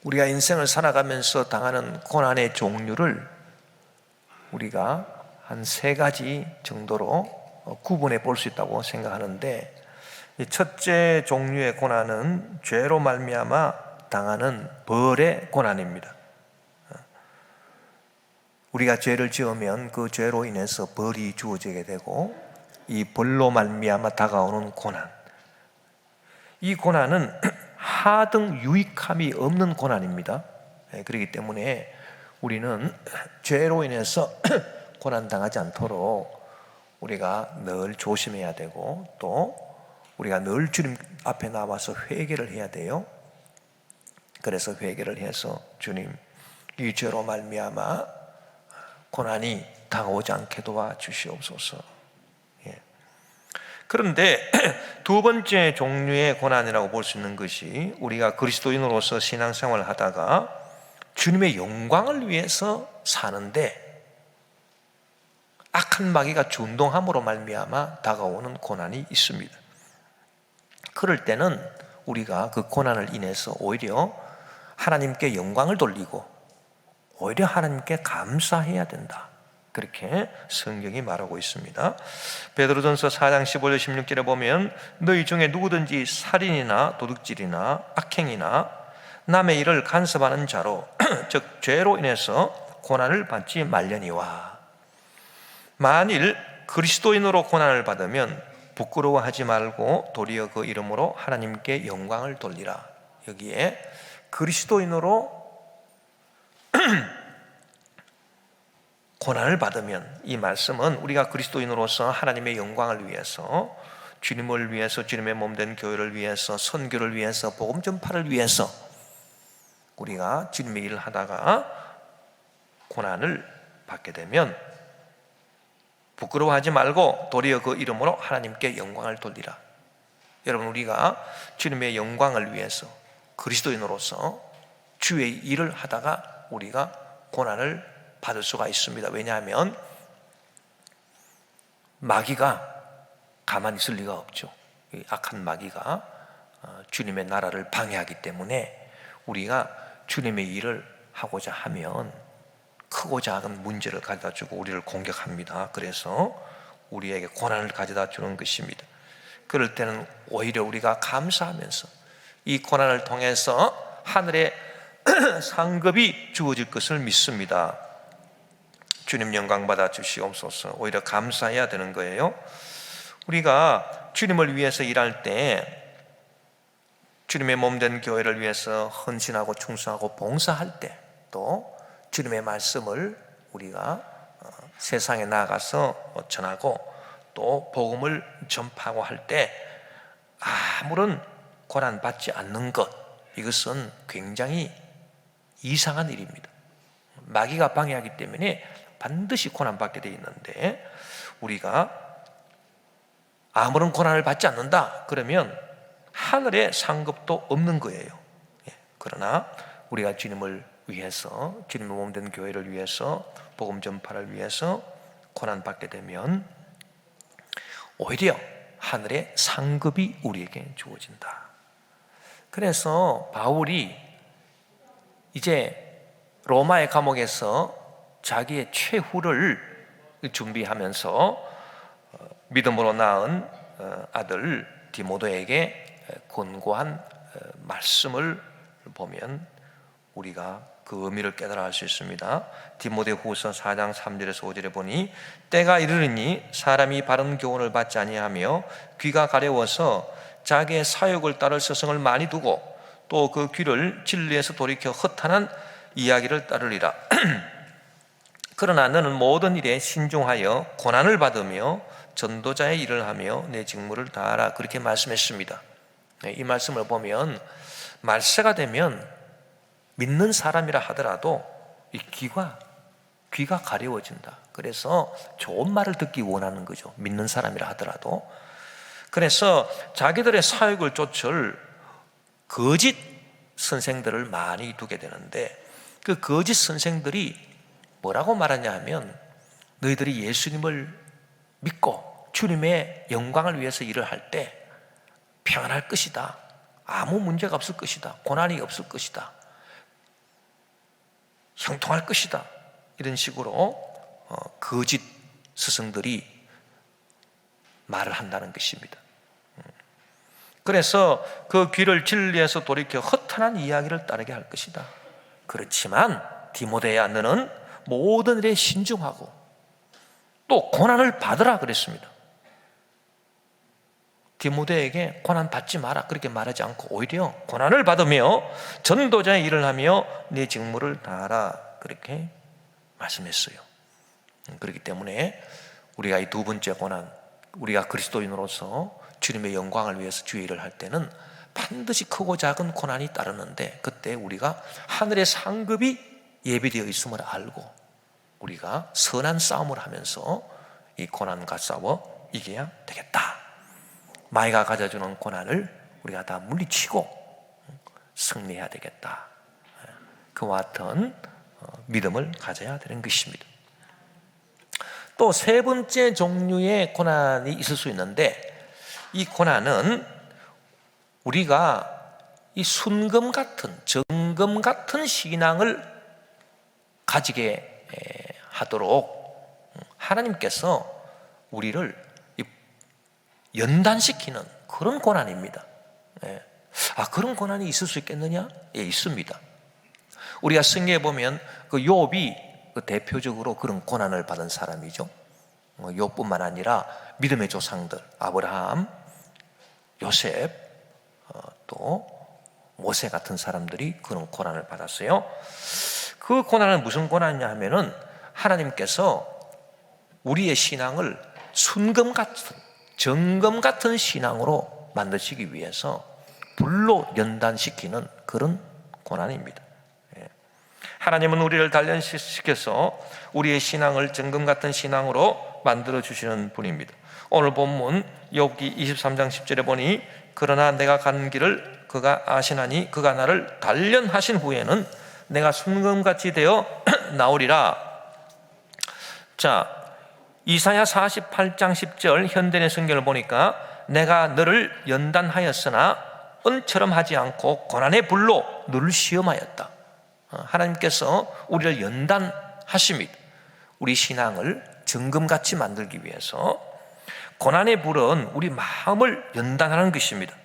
우리가 인생을 살아가면서 당하는 고난의 종류를 우리가 한 3가지 정도로 구분해 볼 수 있다고 생각하는데, 이 첫째 종류의 고난은 죄로 말미암아 당하는 벌의 고난입니다. 우리가 죄를 지으면 그 죄로 인해서 벌이 주어지게 되고, 이 벌로 말미암아 다가오는 고난, 이 고난은 하등 유익함이 없는 고난입니다. 그렇기 때문에 우리는 죄로 인해서 고난당하지 않도록 우리가 늘 조심해야 되고, 또 우리가 늘 주님 앞에 나와서 회개를 해야 돼요. 그래서 회개를 해서 주님, 이 죄로 말미암아 고난이 다가오지 않게 도와주시옵소서. 그런데 두 번째 종류의 고난이라고 볼 수 있는 것이, 우리가 그리스도인으로서 신앙생활을 하다가 주님의 영광을 위해서 사는데 악한 마귀가 준동함으로 말미암아 다가오는 고난이 있습니다. 그럴 때는 우리가 그 고난을 인해서 오히려 하나님께 영광을 돌리고 오히려 하나님께 감사해야 된다, 그렇게 성경이 말하고 있습니다. 베드로전서 4장 15절 16절에 보면, 너희 중에 누구든지 살인이나 도둑질이나 악행이나 남의 일을 간섭하는 자로 즉 죄로 인해서 고난을 받지 말려니와, 만일 그리스도인으로 고난을 받으면 부끄러워하지 말고 도리어 그 이름으로 하나님께 영광을 돌리라. 여기에 그리스도인으로 고난을 받으면, 이 말씀은 우리가 그리스도인으로서 하나님의 영광을 위해서, 주님을 위해서, 주님의 몸된 교회를 위해서, 선교를 위해서, 복음 전파를 위해서 우리가 주님의 일을 하다가 고난을 받게 되면 부끄러워하지 말고 도리어 그 이름으로 하나님께 영광을 돌리라. 여러분, 우리가 주님의 영광을 위해서 그리스도인으로서 주의 일을 하다가 우리가 고난을 받을 수가 있습니다. 왜냐하면 마귀가 가만히 있을 리가 없죠. 악한 마귀가 주님의 나라를 방해하기 때문에 우리가 주님의 일을 하고자 하면 크고 작은 문제를 가져다 주고 우리를 공격합니다. 그래서 우리에게 고난을 가져다 주는 것입니다. 그럴 때는 오히려 우리가 감사하면서 이 고난을 통해서 하늘의 상급이 주어질 것을 믿습니다. 주님 영광 받아 주시옵소서. 오히려 감사해야 되는 거예요. 우리가 주님을 위해서 일할 때, 주님의 몸된 교회를 위해서 헌신하고 충성하고 봉사할 때, 또 주님의 말씀을 우리가 세상에 나가서 전하고 또 복음을 전파하고 할 때 아무런 고난 받지 않는 것, 이것은 굉장히 이상한 일입니다. 마귀가 방해하기 때문에 반드시 고난받게 되어 있는데, 우리가 아무런 고난을 받지 않는다 그러면 하늘의 상급도 없는 거예요. 그러나 우리가 주님을 위해서, 주님의 몸된 교회를 위해서, 복음 전파를 위해서 고난받게 되면 오히려 하늘의 상급이 우리에게 주어진다. 그래서 바울이 이제 로마의 감옥에서 자기의 최후를 준비하면서 믿음으로 낳은 아들 디모데에게 권고한 말씀을 보면 우리가 그 의미를 깨달아 알 수 있습니다. 디모데후서 4장 3절에서 5절에 보니, 때가 이르리니 사람이 바른 교훈을 받지 아니하며 귀가 가려워서 자기의 사욕을 따를 서성을 많이 두고 또 그 귀를 진리에서 돌이켜 허탄한 이야기를 따르리라. 그러나 너는 모든 일에 신중하여 고난을 받으며 전도자의 일을 하며 내 직무를 다하라. 그렇게 말씀했습니다. 이 말씀을 보면 말세가 되면 믿는 사람이라 하더라도 이 귀가 가려워진다. 그래서 좋은 말을 듣기 원하는 거죠. 믿는 사람이라 하더라도. 그래서 자기들의 사역을 쫓을 거짓 선생들을 많이 두게 되는데, 그 거짓 선생들이 뭐라고 말하냐 하면, 너희들이 예수님을 믿고 주님의 영광을 위해서 일을 할 때 평안할 것이다, 아무 문제가 없을 것이다, 고난이 없을 것이다, 형통할 것이다, 이런 식으로 거짓 스승들이 말을 한다는 것입니다. 그래서 그 귀를 진리에서 돌이켜 허탄한 이야기를 따르게 할 것이다. 그렇지만 디모데야, 너는 모든 일에 신중하고 또 고난을 받으라 그랬습니다. 디모데에게 고난 받지 마라 그렇게 말하지 않고 오히려 고난을 받으며 전도자의 일을 하며 네 직무를 다하라 그렇게 말씀했어요. 그렇기 때문에 우리가 이 두 번째 고난, 우리가 그리스도인으로서 주님의 영광을 위해서 주의 일을 할 때는 반드시 크고 작은 고난이 따르는데, 그때 우리가 하늘의 상급이 예비되어 있음을 알고 우리가 선한 싸움을 하면서 이 고난과 싸워 이겨야 되겠다. 마귀가 가져주는 고난을 우리가 다 물리치고 승리해야 되겠다. 그와 같은 믿음을 가져야 되는 것입니다. 또 세 번째 종류의 고난이 있을 수 있는데, 이 고난은 우리가 이 순금 같은, 정금 같은 신앙을 가지게 하도록 하나님께서 우리를 연단시키는 그런 고난입니다. 그런 고난이 있을 수 있겠느냐? 예, 있습니다. 우리가 성경에 보면 그 욥이 대표적으로 그런 고난을 받은 사람이죠. 욥뿐만 아니라 믿음의 조상들, 아브라함, 요셉, 또 모세 같은 사람들이 그런 고난을 받았어요. 그 고난은 무슨 고난이냐 하면은 하나님께서 우리의 신앙을 순금 같은, 정금 같은 신앙으로 만드시기 위해서 불로 연단시키는 그런 고난입니다. 하나님은 우리를 단련시켜서 우리의 신앙을 정금 같은 신앙으로 만들어 주시는 분입니다. 오늘 본문 욥기 23장 10절에 보니 그러나 내가 가는 길을 그가 아시나니 그가 나를 단련하신 후에는 내가 순금같이 되어 나오리라. 자, 이사야 48장 10절 현대의 성경을 보니까 내가 너를 연단하였으나 은처럼 하지 않고 고난의 불로 너를 시험하였다. 하나님께서 우리를 연단하십니다. 우리 신앙을 정금같이 만들기 위해서 고난의 불은 우리 마음을 연단하는 것입니다.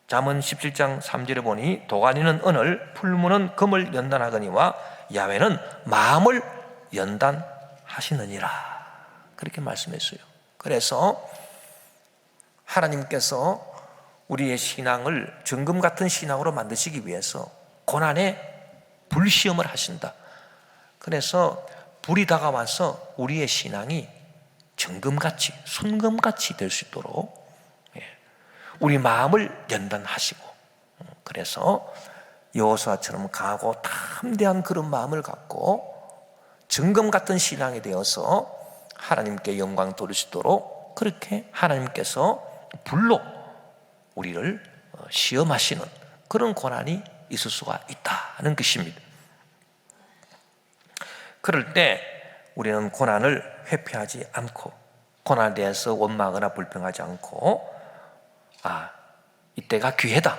잠언 17장 3절에 보니 도가니는 은을, 풀무는 금을 연단하거니와 야훼는 마음을 연단하시느니라 그렇게 말씀했어요. 그래서 하나님께서 우리의 신앙을 정금 같은 신앙으로 만드시기 위해서 고난의 불시험을 하신다. 그래서 불이 다가와서 우리의 신앙이 정금같이, 순금같이 될 수 있도록 우리 마음을 연단하시고, 그래서 여호수아처럼 강하고 담대한 그런 마음을 갖고 정금 같은 신앙이 되어서 하나님께 영광 돌리시도록 그렇게 하나님께서 불로 우리를 시험하시는 그런 고난이 있을 수가 있다는 것입니다. 그럴 때 우리는 고난을 회피하지 않고 고난에 대해서 원망하거나 불평하지 않고 이때가 기회다,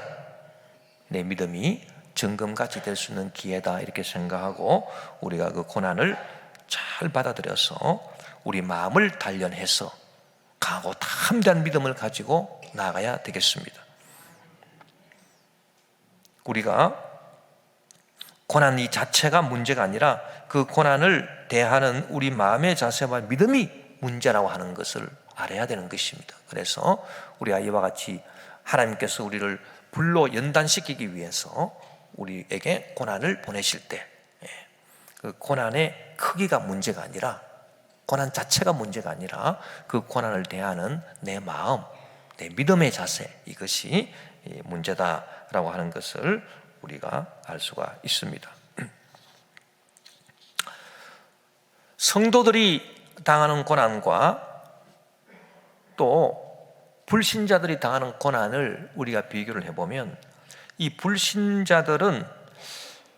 내 믿음이 정금같이 될 수 있는 기회다 이렇게 생각하고 우리가 그 고난을 잘 받아들여서 우리 마음을 단련해서 강하고 담대한 믿음을 가지고 나아가야 되겠습니다. 우리가 고난 이 자체가 문제가 아니라 그 고난을 대하는 우리 마음의 자세와 믿음이 문제라고 하는 것을 알아야 되는 것입니다. 그래서 우리가 이와 같이 하나님께서 우리를 불로 연단시키기 위해서 우리에게 고난을 보내실 때 그 고난의 크기가 문제가 아니라, 고난 자체가 문제가 아니라 그 고난을 대하는 내 마음, 내 믿음의 자세, 이것이 문제다라고 하는 것을 우리가 알 수가 있습니다. 성도들이 당하는 고난과 또 불신자들이 당하는 고난을 우리가 비교를 해보면, 이 불신자들은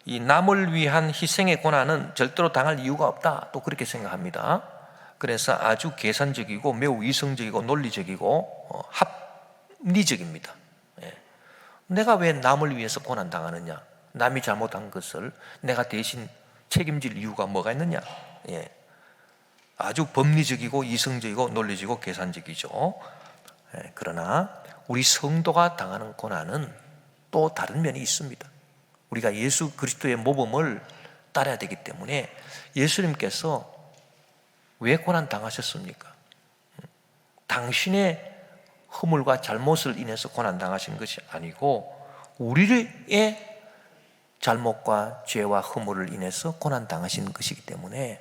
이 남을 위한 희생의 고난은 절대로 당할 이유가 없다, 또 그렇게 생각합니다. 그래서 아주 계산적이고 매우 이성적이고 논리적이고 합리적입니다. 내가 왜 남을 위해서 고난 당하느냐? 남이 잘못한 것을 내가 대신 책임질 이유가 뭐가 있느냐? 예. 아주 법리적이고 이성적이고 논리적이고 계산적이죠. 예. 그러나 우리 성도가 당하는 고난은 또 다른 면이 있습니다. 우리가 예수 그리스도의 모범을 따라야 되기 때문에 예수님께서 왜 고난 당하셨습니까? 당신의 허물과 잘못을 인해서 고난 당하신 것이 아니고 우리의 잘못과 죄와 허물을 인해서 고난 당하신 것이기 때문에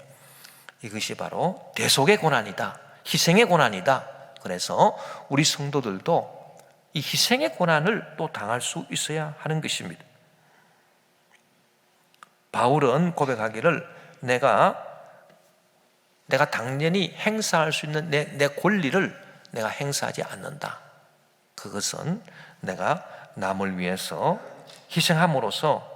이것이 바로 대속의 고난이다, 희생의 고난이다. 그래서 우리 성도들도 이 희생의 고난을 또 당할 수 있어야 하는 것입니다. 바울은 고백하기를 내가 당연히 행사할 수 있는 내 권리를 내가 행사하지 않는다. 그것은 내가 남을 위해서 희생함으로써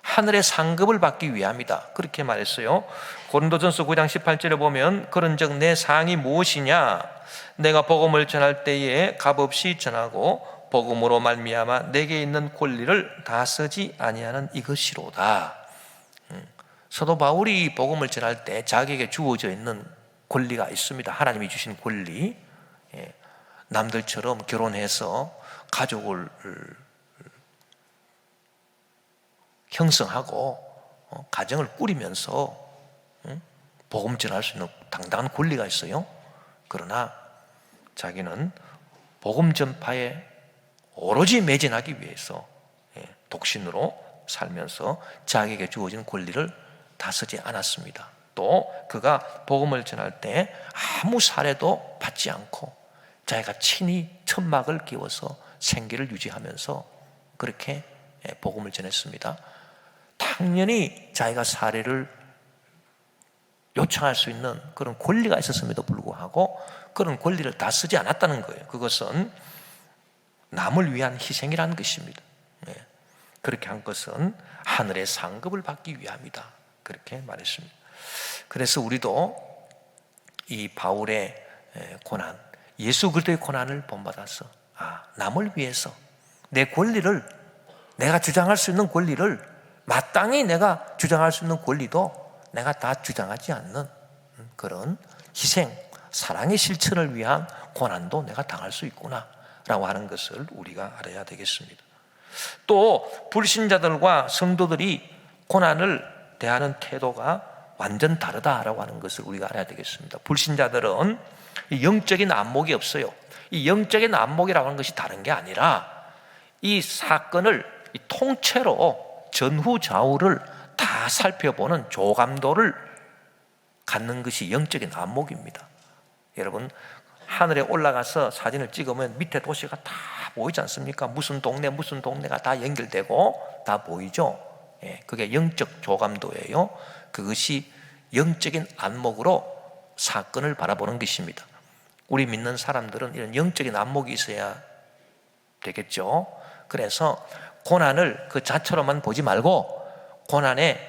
하늘의 상급을 받기 위함이다. 그렇게 말했어요. 고린도전서 9장 18절에 보면 그런즉 내 상이 무엇이냐? 내가 복음을 전할 때에 값없이 전하고 복음으로 말미암아 내게 있는 권리를 다 쓰지 아니하는 이것이로다. 사도 바울이 복음을 전할 때 자기에게 주어져 있는 권리가 있습니다. 하나님이 주신 권리. 남들처럼 결혼해서 가족을 형성하고 가정을 꾸리면서 복음 전할 수 있는 당당한 권리가 있어요. 그러나 자기는 복음 전파에 오로지 매진하기 위해서 독신으로 살면서 자기에게 주어진 권리를 다 쓰지 않았습니다. 또 그가 복음을 전할 때 아무 사례도 받지 않고 자기가 친히 천막을 끼워서 생계를 유지하면서 그렇게 복음을 전했습니다. 당연히 자기가 사례를 요청할 수 있는 그런 권리가 있었음에도 불구하고 그런 권리를 다 쓰지 않았다는 거예요. 그것은 남을 위한 희생이라는 것입니다. 그렇게 한 것은 하늘의 상급을 받기 위함이다. 그렇게 말했습니다. 그래서 우리도 이 바울의 고난, 예수 그리스도의 고난을 본받아서 남을 위해서 내 권리를, 내가 주장할 수 있는 권리를, 마땅히 내가 주장할 수 있는 권리도 내가 다 주장하지 않는 그런 희생, 사랑의 실천을 위한 고난도 내가 당할 수 있구나 라고 하는 것을 우리가 알아야 되겠습니다. 또 불신자들과 성도들이 고난을 대하는 태도가 완전 다르다라고 하는 것을 우리가 알아야 되겠습니다. 불신자들은 영적인 안목이 없어요. 이 영적인 안목이라고 하는 것이 다른 게 아니라 이 사건을 통째로 전후좌우를 다 살펴보는 조감도를 갖는 것이 영적인 안목입니다. 여러분, 하늘에 올라가서 사진을 찍으면 밑에 도시가 다 보이지 않습니까? 무슨 동네가 다 연결되고 다 보이죠? 그게 영적 조감도예요. 그것이 영적인 안목으로 사건을 바라보는 것입니다. 우리 믿는 사람들은 이런 영적인 안목이 있어야 되겠죠. 그래서 고난을 그 자체로만 보지 말고 고난에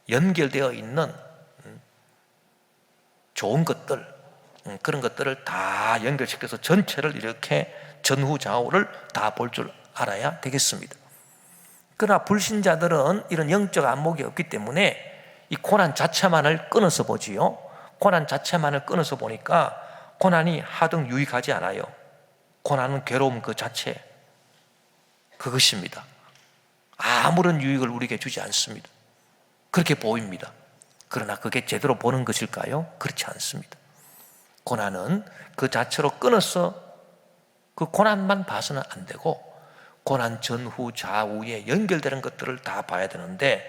연결되어 있는 좋은 것들, 그런 것들을 다 연결시켜서 전체를 이렇게 전후좌우를 다 볼 줄 알아야 되겠습니다. 그러나 불신자들은 이런 영적 안목이 없기 때문에 이 고난 자체만을 끊어서 보지요. 고난 자체만을 끊어서 보니까 고난이 하등 유익하지 않아요. 고난은 괴로움 그 자체, 그것입니다. 아무런 유익을 우리에게 주지 않습니다. 그렇게 보입니다. 그러나 그게 제대로 보는 것일까요? 그렇지 않습니다. 고난은 그 자체로 끊어서 그 고난만 봐서는 안 되고 고난 전후 좌우에 연결되는 것들을 다 봐야 되는데,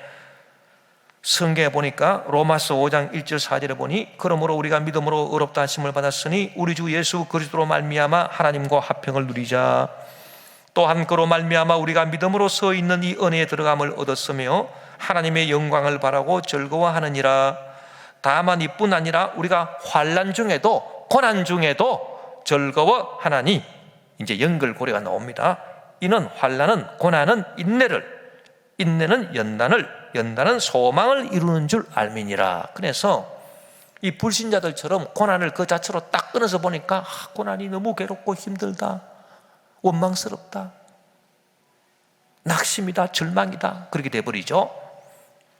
성경에 보니까 로마서 5장 1절 4절에 보니 그러므로 우리가 믿음으로 의롭다 하심을 받았으니 우리 주 예수 그리스도로 말미암아 하나님과 화평을 누리자. 또한 그로 말미암아 우리가 믿음으로 서 있는 이 은혜에 들어감을 얻었으며 하나님의 영광을 바라고 즐거워하느니라. 다만 이뿐 아니라 우리가 환난 중에도 고난 중에도 즐거워하나니, 이제 연결고리가 나옵니다. 이는 환난은 고난은 인내를, 인내는 연단을, 연단은 소망을 이루는 줄 알미니라. 그래서 이 불신자들처럼 고난을 그 자체로 딱 끊어서 보니까 고난이 너무 괴롭고 힘들다, 원망스럽다, 낙심이다, 절망이다, 그렇게 돼버리죠.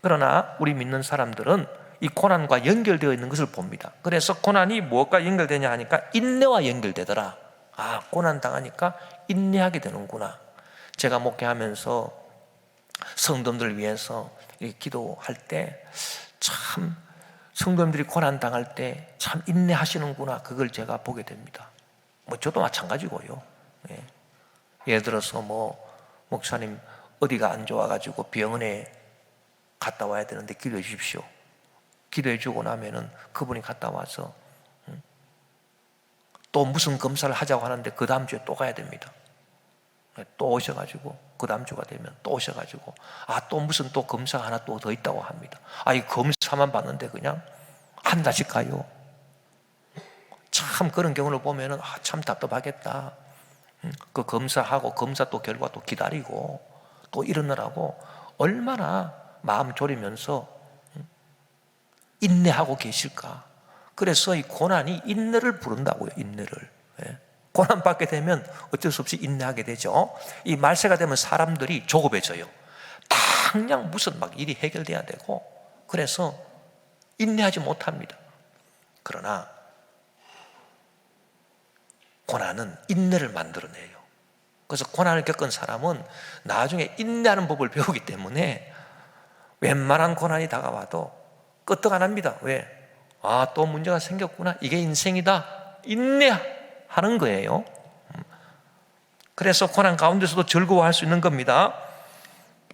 그러나 우리 믿는 사람들은 이 고난과 연결되어 있는 것을 봅니다. 그래서 고난이 무엇과 연결되냐 하니까 인내와 연결되더라. 아, 고난 당하니까 인내하게 되는구나. 제가 목회하면서 성도들 위해서 기도할 때 참 성도들이 고난 당할 때 참 인내하시는구나, 그걸 제가 보게 됩니다. 뭐 저도 마찬가지고요. 예. 예를 들어서 뭐 목사님 어디가 안 좋아가지고 병원에 갔다 와야 되는데 기도해 주십시오. 기도해 주고 나면은 그분이 갔다 와서 또 무슨 검사를 하자고 하는데 그 다음 주에 또 가야 됩니다. 또 오셔가지고 그 다음 주가 되면 또 오셔가지고 또 무슨 또 검사가 하나 또 더 있다고 합니다. 이 검사만 봤는데 그냥 한 달씩 가요. 참 그런 경우를 보면은 참 답답하겠다. 그 검사하고 검사 또 결과 또 기다리고 또 이러느라고 얼마나 마음 졸이면서 인내하고 계실까. 그래서 이 고난이 인내를 부른다고요. 인내를. 예. 고난 받게 되면 어쩔 수 없이 인내하게 되죠. 이 말세가 되면 사람들이 조급해져요. 당장 무슨 막 일이 해결돼야 되고, 그래서 인내하지 못합니다. 그러나 고난은 인내를 만들어내요. 그래서 고난을 겪은 사람은 나중에 인내하는 법을 배우기 때문에 웬만한 고난이 다가와도 끄떡 안 합니다. 왜? 또 문제가 생겼구나. 이게 인생이다. 인내하는 거예요. 그래서 고난 가운데서도 즐거워할 수 있는 겁니다.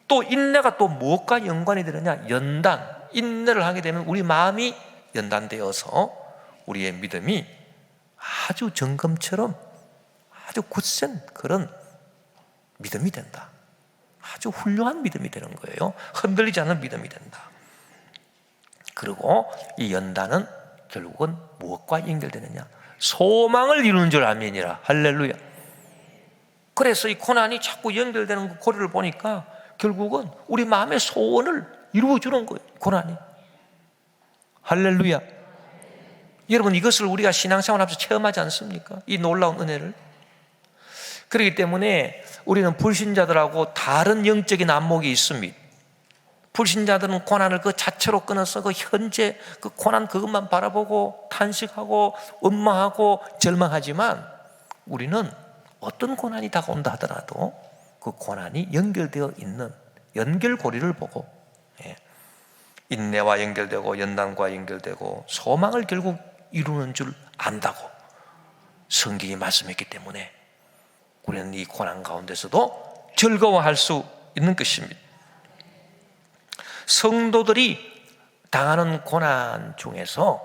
또 인내가 또 무엇과 연관이 되느냐? 연단. 인내를 하게 되면 우리 마음이 연단되어서 우리의 믿음이 아주 정금처럼 아주 굳센 그런 믿음이 된다. 아주 훌륭한 믿음이 되는 거예요. 흔들리지 않는 믿음이 된다. 그리고 이 연단은 결국은 무엇과 연결되느냐? 소망을 이루는 줄 알미니라. 할렐루야. 그래서 이 고난이 자꾸 연결되는 그 고리를 보니까 결국은 우리 마음의 소원을 이루어주는 거예요. 고난이. 할렐루야. 여러분, 이것을 우리가 신앙생활 하면서 체험하지 않습니까? 이 놀라운 은혜를. 그렇기 때문에 우리는 불신자들하고 다른 영적인 안목이 있습니다. 불신자들은 고난을 그 자체로 끊어서 그 현재 그 고난 그것만 바라보고 탄식하고 원망하고 절망하지만, 우리는 어떤 고난이 다가온다 하더라도 그 고난이 연결되어 있는 연결고리를 보고, 인내와 연결되고 연단과 연결되고 소망을 결국 이루는 줄 안다고 성경이 말씀했기 때문에 우리는 이 고난 가운데서도 즐거워할 수 있는 것입니다. 성도들이 당하는 고난 중에서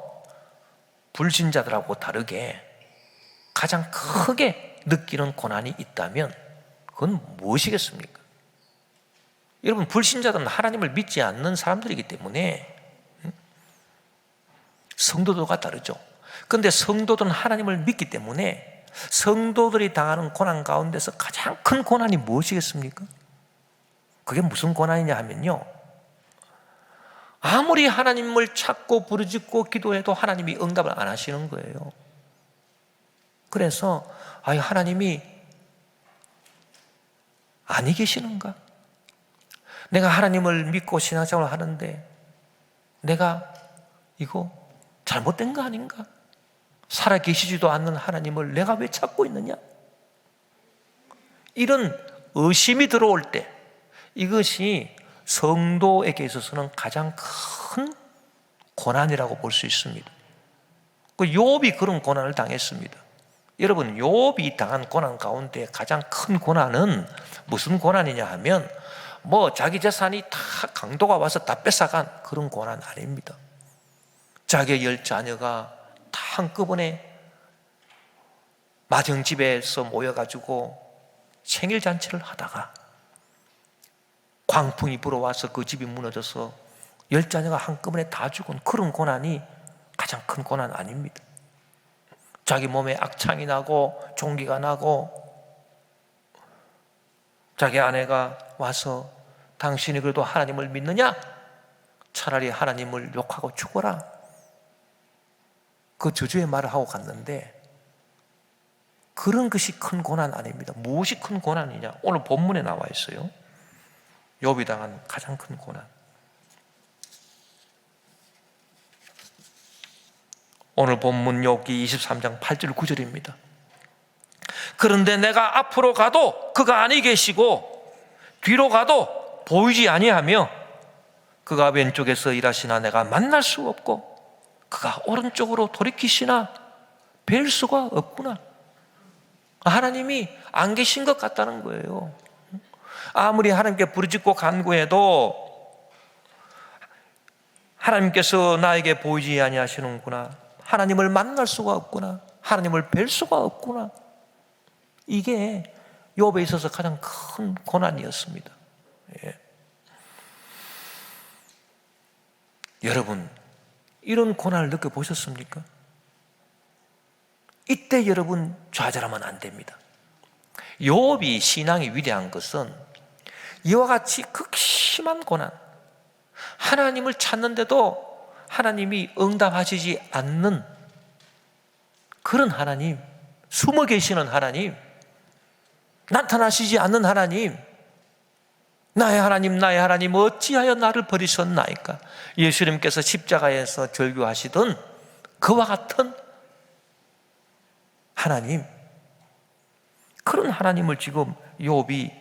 불신자들하고 다르게 가장 크게 느끼는 고난이 있다면 그건 무엇이겠습니까? 여러분, 불신자들은 하나님을 믿지 않는 사람들이기 때문에 성도들과 다르죠. 그런데 성도들은 하나님을 믿기 때문에 성도들이 당하는 고난 가운데서 가장 큰 고난이 무엇이겠습니까? 그게 무슨 고난이냐 하면요, 아무리 하나님을 찾고 부르짖고 기도해도 하나님이 응답을 안 하시는 거예요. 그래서 하나님이 아니 계시는가? 내가 하나님을 믿고 신앙생활을 하는데 내가 이거 잘못된 거 아닌가? 살아계시지도 않는 하나님을 내가 왜 찾고 있느냐? 이런 의심이 들어올 때, 이것이 성도에게 있어서는 가장 큰 고난이라고 볼 수 있습니다. 그 욥이 그런 고난을 당했습니다. 여러분, 욥이 당한 고난 가운데 가장 큰 고난은 무슨 고난이냐 하면 자기 재산이 다 강도가 와서 다 뺏어간 그런 고난 아닙니다. 자기의 10자녀가 다 한꺼번에 마정집에서 모여가지고 생일잔치를 하다가 광풍이 불어와서 그 집이 무너져서 10자녀가 한꺼번에 다 죽은 그런 고난이 가장 큰 고난 아닙니다. 자기 몸에 악창이 나고 종기가 나고 자기 아내가 와서 당신이 그래도 하나님을 믿느냐? 차라리 하나님을 욕하고 죽어라. 그 저주의 말을 하고 갔는데 그런 것이 큰 고난 아닙니다. 무엇이 큰 고난이냐? 오늘 본문에 나와 있어요. 욥이 당한 가장 큰 고난. 오늘 본문 욥기 23장 8절 9절입니다. 그런데 내가 앞으로 가도 그가 아니 계시고 뒤로 가도 보이지 아니하며 그가 왼쪽에서 일하시나 내가 만날 수 없고 그가 오른쪽으로 돌이키시나 뵐 수가 없구나. 하나님이 안 계신 것 같다는 거예요. 아무리 하나님께 부르짖고 간구해도 하나님께서 나에게 보이지 아니하시는구나. 하나님을 만날 수가 없구나. 하나님을 뵐 수가 없구나. 이게 욥에 있어서 가장 큰 고난이었습니다. 예. 여러분, 이런 고난을 느껴보셨습니까? 이때 여러분 좌절하면 안 됩니다. 욥이 신앙이 위대한 것은 이와 같이 극심한 고난, 하나님을 찾는데도 하나님이 응답하시지 않는 그런 하나님, 숨어 계시는 하나님, 나타나시지 않는 하나님, 나의 하나님 어찌하여 나를 버리셨나이까? 예수님께서 십자가에서 절규하시던 그와 같은 하나님, 그런 하나님을 지금 욥이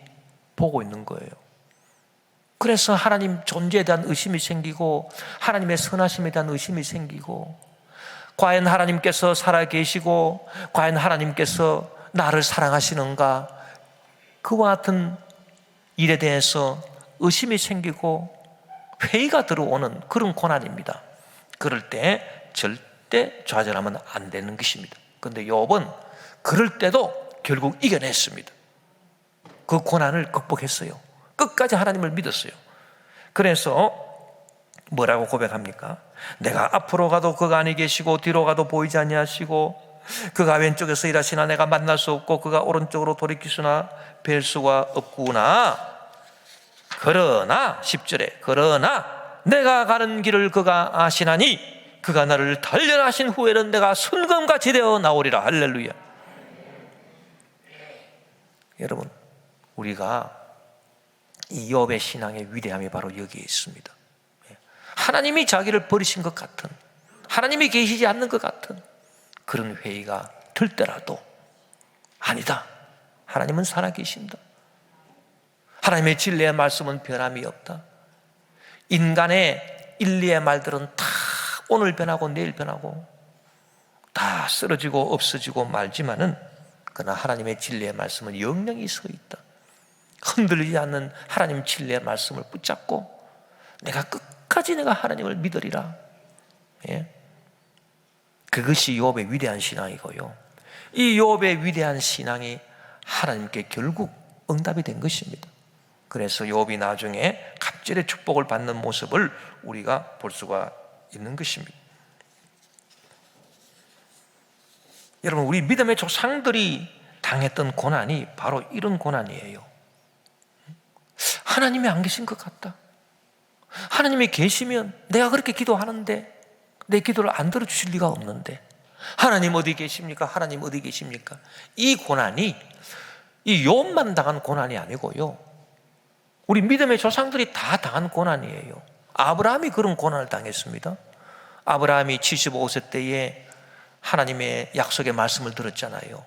보고 있는 거예요. 그래서 하나님 존재에 대한 의심이 생기고 하나님의 선하심에 대한 의심이 생기고, 과연 하나님께서 살아계시고 과연 하나님께서 나를 사랑하시는가, 그와 같은 일에 대해서 의심이 생기고 회의가 들어오는 그런 고난입니다. 그럴 때 절대 좌절하면 안 되는 것입니다. 그런데 욥은 그럴 때도 결국 이겨냈습니다. 그 고난을 극복했어요. 끝까지 하나님을 믿었어요. 그래서 뭐라고 고백합니까? 내가 앞으로 가도 그가 아니 계시고 뒤로 가도 보이지 아니하시고 그가 왼쪽에서 일하시나 내가 만날 수 없고 그가 오른쪽으로 돌이키시나 뵐 수가 없구나. 그러나 10절에 그러나 내가 가는 길을 그가 아시나니 그가 나를 단련하신 후에는 내가 순금같이 되어 나오리라. 할렐루야. 여러분, 우리가 이 욥의 신앙의 위대함이 바로 여기에 있습니다. 하나님이 자기를 버리신 것 같은, 하나님이 계시지 않는 것 같은 그런 회의가 들 때라도 아니다, 하나님은 살아계신다. 하나님의 진리의 말씀은 변함이 없다. 인간의 인리의 말들은 다 오늘 변하고 내일 변하고 다 쓰러지고 없어지고 말지만은 그러나 하나님의 진리의 말씀은 영영이 서 있다. 흔들리지 않는 하나님 진리의 말씀을 붙잡고 내가 끝까지 내가 하나님을 믿으리라. 예? 그것이 욥의 위대한 신앙이고요, 이 욥의 위대한 신앙이 하나님께 결국 응답이 된 것입니다. 그래서 욥이 나중에 갑절의 축복을 받는 모습을 우리가 볼 수가 있는 것입니다. 여러분, 우리 믿음의 조상들이 당했던 고난이 바로 이런 고난이에요. 하나님이 안 계신 것 같다. 하나님이 계시면 내가 그렇게 기도하는데 내 기도를 안 들어주실 리가 없는데, 하나님 어디 계십니까? 하나님 어디 계십니까? 이 고난이 이 욥만 당한 고난이 아니고요, 우리 믿음의 조상들이 다 당한 고난이에요. 아브라함이 그런 고난을 당했습니다. 아브라함이 75세 때에 하나님의 약속의 말씀을 들었잖아요.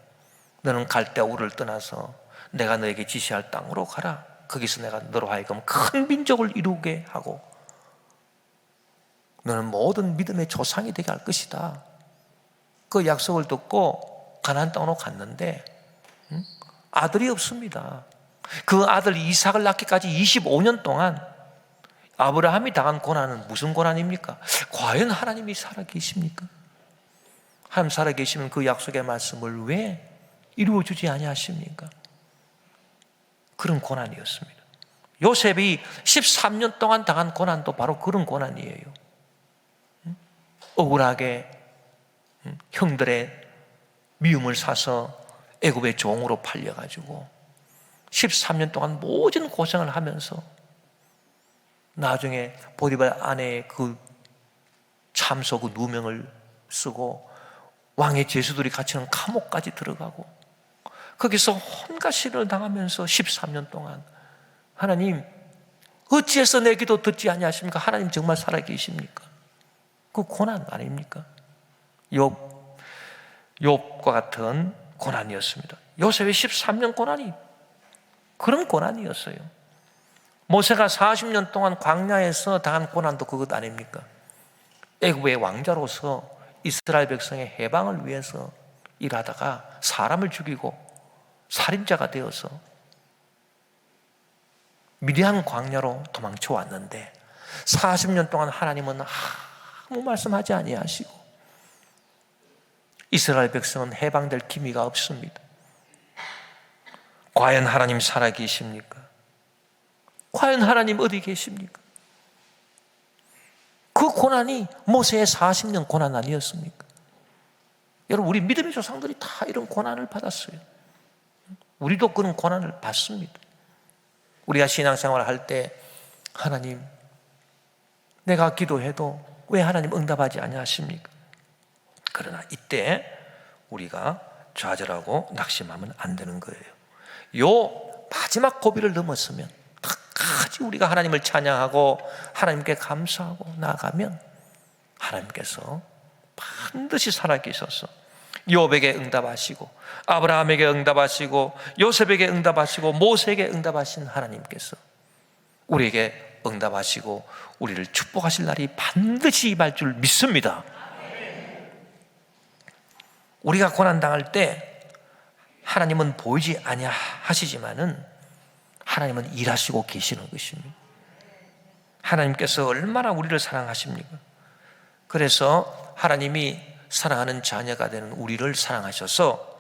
너는 갈대아 우를 떠나서 내가 너에게 지시할 땅으로 가라. 거기서 내가 너로 하여금 큰 민족을 이루게 하고 너는 모든 믿음의 조상이 되게 할 것이다. 그 약속을 듣고 가나안 땅으로 갔는데 아들이 없습니다. 그 아들 이삭을 낳기까지 25년 동안 아브라함이 당한 고난은 무슨 고난입니까? 과연 하나님이 살아계십니까? 하나님 살아계시면 그 약속의 말씀을 왜 이루어주지 아니하십니까? 그런 고난이었습니다. 요셉이 13년 동안 당한 고난도 바로 그런 고난이에요. 억울하게 형들의 미움을 사서 애굽의 종으로 팔려가지고 13년 동안 모진 고생을 하면서 나중에 보디발 아내의 그 참소 그 누명을 쓰고 왕의 제수들이 갇히는 감옥까지 들어가고 거기서 온갖 시련을 당하면서 13년 동안 하나님 어찌해서 내 기도 듣지 아니하십니까? 하나님 정말 살아계십니까? 그 고난 아닙니까? 욥과 같은 고난이었습니다. 요셉의 13년 고난이 그런 고난이었어요. 모세가 40년 동안 광야에서 당한 고난도 그것 아닙니까? 애굽의 왕자로서 이스라엘 백성의 해방을 위해서 일하다가 사람을 죽이고 살인자가 되어서 미디안 광야로 도망쳐 왔는데 40년 동안 하나님은 아무 말씀하지 아니하시고 이스라엘 백성은 해방될 기미가 없습니다. 과연 하나님 살아계십니까? 과연 하나님 어디 계십니까? 그 고난이 모세의 40년 고난 아니었습니까? 여러분, 우리 믿음의 조상들이 다 이런 고난을 받았어요. 우리도 그런 고난을 받습니다. 우리가 신앙생활을 할 때 하나님, 내가 기도해도 왜 하나님 응답하지 아니하십니까? 그러나 이때 우리가 좌절하고 낙심하면 안 되는 거예요. 요 마지막 고비를 넘었으면 끝까지 우리가 하나님을 찬양하고 하나님께 감사하고 나아가면 하나님께서 반드시 살아계셔서 욥에게 응답하시고 아브라함에게 응답하시고 요셉에게 응답하시고 모세에게 응답하신 하나님께서 우리에게 응답하시고 우리를 축복하실 날이 반드시 임할 줄 믿습니다. 우리가 고난당할 때 하나님은 보이지 아니하시지만은 하나님은 일하시고 계시는 것입니다. 하나님께서 얼마나 우리를 사랑하십니까? 그래서 하나님이 사랑하는 자녀가 되는 우리를 사랑하셔서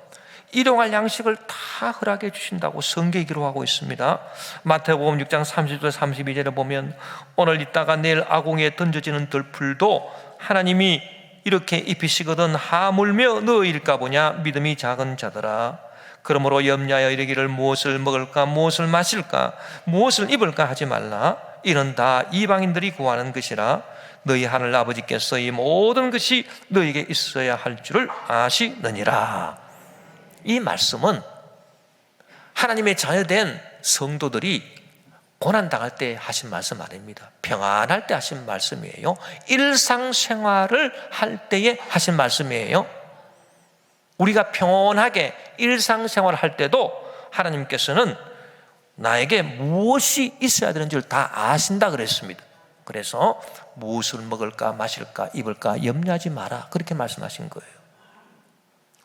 일용할 양식을 다 허락해 주신다고 성경에 기록하고 있습니다. 마태복음 6장 30절 32절에 보면 오늘 있다가 내일 아궁이에 던져지는 들풀도 하나님이 이렇게 입히시거든 하물며 너희일까 보냐 믿음이 작은 자들아. 그러므로 염려하여 이르기를 무엇을 먹을까 무엇을 마실까 무엇을 입을까 하지 말라. 이는 다 이방인들이 구하는 것이라. 너희 하늘 아버지께서 이 모든 것이 너희에게 있어야 할 줄을 아시느니라. 이 말씀은 하나님의 자녀된 성도들이 고난당할 때 하신 말씀 아닙니다. 평안할 때 하신 말씀이에요. 일상생활을 할 때에 하신 말씀이에요. 우리가 평온하게 일상생활을 할 때도 하나님께서는 나에게 무엇이 있어야 되는지를 다 아신다 그랬습니다. 그래서 무엇을 먹을까 마실까 입을까 염려하지 마라 그렇게 말씀하신 거예요.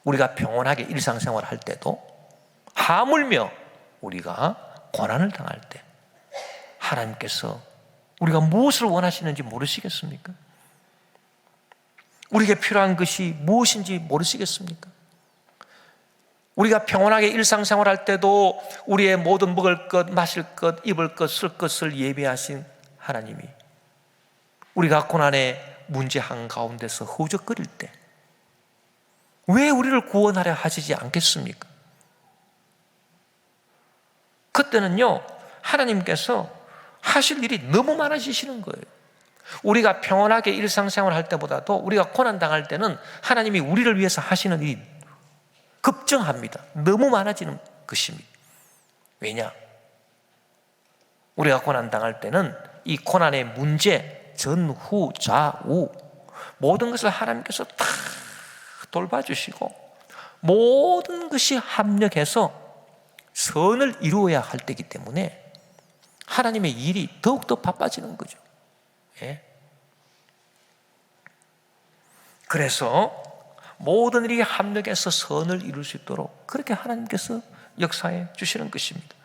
우리가 평온하게 일상생활을 할 때도 하물며 우리가 고난을 당할 때 하나님께서 우리가 무엇을 원하시는지 모르시겠습니까? 우리에게 필요한 것이 무엇인지 모르시겠습니까? 우리가 평온하게 일상생활 할 때도 우리의 모든 먹을 것, 마실 것, 입을 것, 쓸 것을 예비하신 하나님이 우리가 고난의 문제 한가운데서 허우적거릴 때 왜 우리를 구원하려 하시지 않겠습니까? 그때는요 하나님께서 하실 일이 너무 많아지시는 거예요. 우리가 평온하게 일상생활 할 때보다도 우리가 고난당할 때는 하나님이 우리를 위해서 하시는 일이 급증합니다. 너무 많아지는 것입니다. 왜냐? 우리가 고난당할 때는 이 고난의 문제, 전후, 좌우 모든 것을 하나님께서 다 돌봐주시고 모든 것이 합력해서 선을 이루어야 할 때이기 때문에 하나님의 일이 더욱더 바빠지는 거죠. 예? 그래서 모든 일이 합력해서 선을 이룰 수 있도록 그렇게 하나님께서 역사해 주시는 것입니다.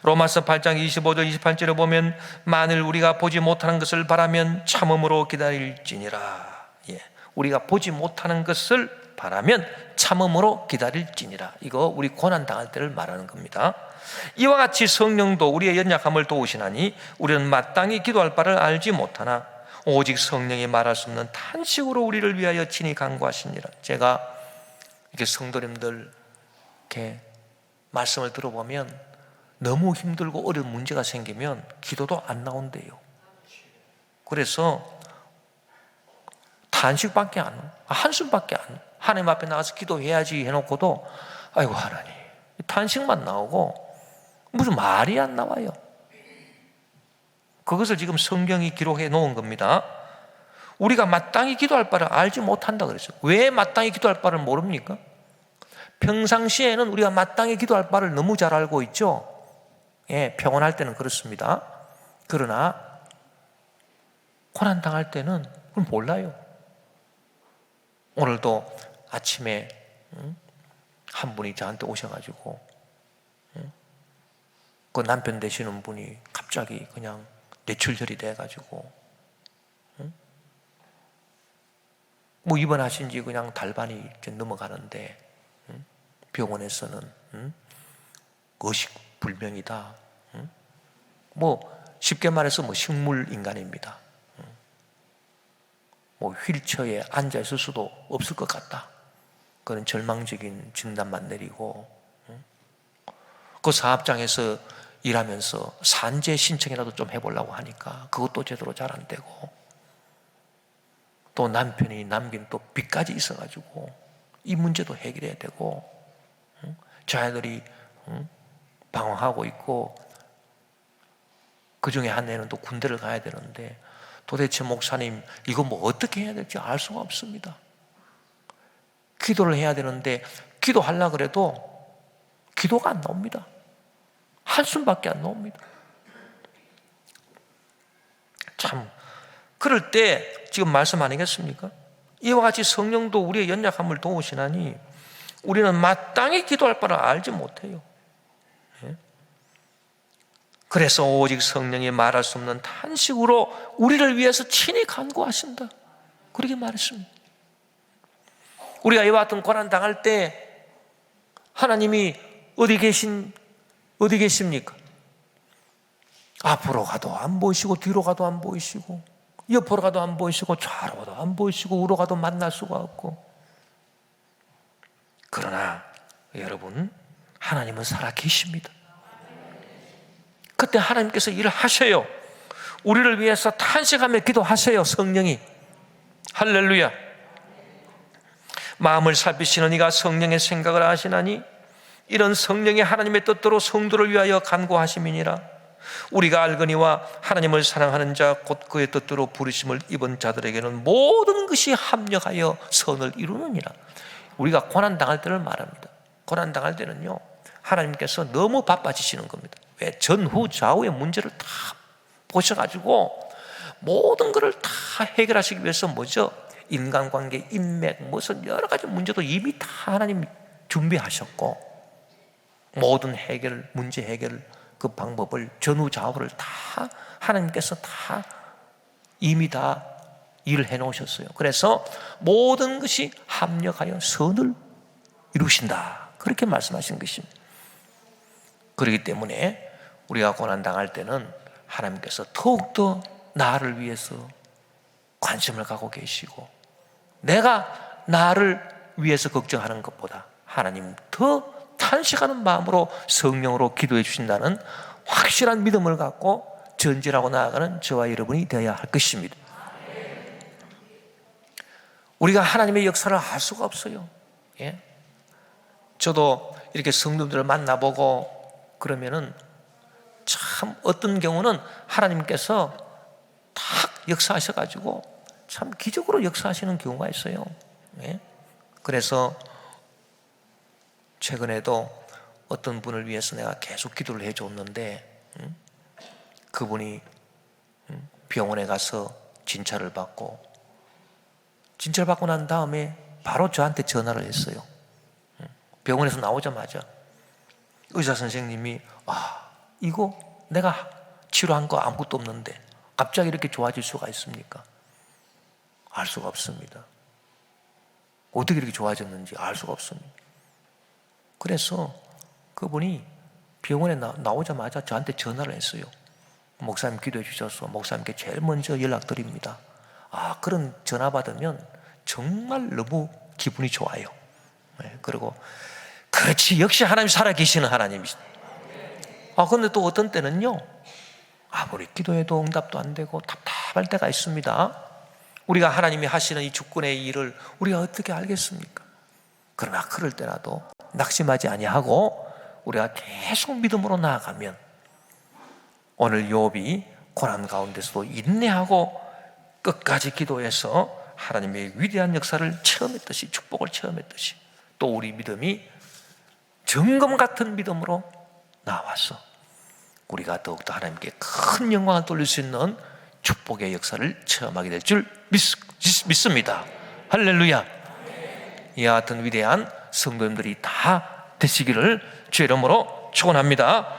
로마서 8장 25절 28절에 보면 만일 우리가 보지 못하는 것을 바라면 참음으로 기다릴지니라. 예. 우리가 보지 못하는 것을 바라면 참음으로 기다릴지니라. 이거 우리 고난당할 때를 말하는 겁니다. 이와 같이 성령도 우리의 연약함을 도우시나니 우리는 마땅히 기도할 바를 알지 못하나 오직 성령이 말할 수 없는 탄식으로 우리를 위하여 친히 간구하시니라. 제가 이렇게 성도님들 이렇게 말씀을 들어보면 너무 힘들고 어려운 문제가 생기면 기도도 안 나온대요. 그래서 탄식밖에 안 해. 한숨밖에 안 해. 하나님 앞에 나가서 기도해야지 해놓고도 아이고 하나님 탄식만 나오고 무슨 말이 안 나와요. 그것을 지금 성경이 기록해 놓은 겁니다. 우리가 마땅히 기도할 바를 알지 못한다 그랬어요. 왜 마땅히 기도할 바를 모릅니까? 평상시에는 우리가 마땅히 기도할 바를 너무 잘 알고 있죠. 예, 평온할 때는 그렇습니다. 그러나 고난 당할 때는 그걸 몰라요. 오늘도 아침에 한 분이 저한테 오셔가지고 그 남편 되시는 분이 갑자기 그냥 뇌출혈이 돼가지고 뭐 입원하신 지 그냥 달반이 넘어가는데 병원에서는 의식불명이다. 뭐 쉽게 말해서 뭐 식물인간입니다. 뭐 휠체어에 앉아 있을 수도 없을 것 같다. 그런 절망적인 진단만 내리고 그 사업장에서 일하면서 산재 신청이라도 좀 해보려고 하니까 그것도 제대로 잘 안 되고 또 남편이 남긴 또 빚까지 있어가지고 이 문제도 해결해야 되고 저 아이들이 방황하고 있고 그 중에 한 애는 또 군대를 가야 되는데 도대체 목사님 이거 뭐 어떻게 해야 될지 알 수가 없습니다. 기도를 해야 되는데 기도하려고 그래도 기도가 안 나옵니다. 한숨밖에 안 나옵니다. 참 그럴 때 지금 말씀 아니겠습니까? 이와 같이 성령도 우리의 연약함을 도우시나니 우리는 마땅히 기도할 바를 알지 못해요. 그래서 오직 성령이 말할 수 없는 탄식으로 우리를 위해서 친히 간구하신다. 그렇게 말했습니다. 우리가 이와 같은 고난 당할 때 하나님이 어디 계십니까? 앞으로 가도 안 보이시고 뒤로 가도 안 보이시고 옆으로 가도 안 보이시고 좌로 가도 안 보이시고 우로 가도 만날 수가 없고 그러나 여러분 하나님은 살아 계십니다. 그때 하나님께서 일을 하셔요. 우리를 위해서 탄식하며 기도하세요. 성령이 할렐루야. 마음을 살피시는 이가 성령의 생각을 아시나니 이런 성령이 하나님의 뜻대로 성도를 위하여 간구하심이니라. 우리가 알거니와 하나님을 사랑하는 자 곧 그의 뜻대로 부르심을 입은 자들에게는 모든 것이 합력하여 선을 이루느니라. 우리가 고난당할 때를 말합니다. 고난당할 때는요 하나님께서 너무 바빠지시는 겁니다. 왜? 전후 좌우의 문제를 다 보셔가지고 모든 것을 다 해결하시기 위해서 뭐죠? 인간관계, 인맥, 무슨 여러 가지 문제도 이미 다 하나님이 준비하셨고 모든 해결, 문제 해결 그 방법을 전후 좌우를 다 하나님께서 다 이미 다 일을 해놓으셨어요. 그래서 모든 것이 합력하여 선을 이루신다. 그렇게 말씀하신 것입니다. 그렇기 때문에 우리가 고난당할 때는 하나님께서 더욱더 나를 위해서 관심을 갖고 계시고 내가 나를 위해서 걱정하는 것보다 하나님 더 탄식하는 마음으로 성령으로 기도해 주신다는 확실한 믿음을 갖고 전진하고 나아가는 저와 여러분이 되어야 할 것입니다. 우리가 하나님의 역사를 알 수가 없어요. 예? 저도 이렇게 성도들을 만나보고 그러면은 참 어떤 경우는 하나님께서 탁 역사하셔가지고 참 기적으로 역사하시는 경우가 있어요. 예? 그래서 최근에도 어떤 분을 위해서 내가 계속 기도를 해줬는데 그분이 병원에 가서 진찰을 받고 난 다음에 바로 저한테 전화를 했어요. 병원에서 나오자마자 의사 선생님이 이거 내가 치료한 거 아무것도 없는데 갑자기 이렇게 좋아질 수가 있습니까? 알 수가 없습니다. 어떻게 이렇게 좋아졌는지 알 수가 없습니다. 그래서 그분이 병원에 나오자마자 저한테 전화를 했어요. 목사님 기도해 주셔서 목사님께 제일 먼저 연락드립니다. 그런 전화 받으면 정말 너무 기분이 좋아요. 그리고 그렇지 역시 하나님 살아계시는 하나님이시다. 근데 또 어떤 때는요 아무리 기도해도 응답도 안 되고 답답할 때가 있습니다. 우리가 하나님이 하시는 이 주권의 일을 우리가 어떻게 알겠습니까? 그러나 그럴 때라도 낙심하지 아니하고 우리가 계속 믿음으로 나아가면 오늘 욥이 고난 가운데서도 인내하고 끝까지 기도해서 하나님의 위대한 역사를 체험했듯이, 축복을 체험했듯이, 또 우리 믿음이 정금 같은 믿음으로 나와서 우리가 더욱더 하나님께 큰 영광을 돌릴 수 있는 축복의 역사를 체험하게 될 줄 믿습니다. 할렐루야. 이와 같은 위대한 성도님들이 다 되시기를 주의 이름으로 축원합니다.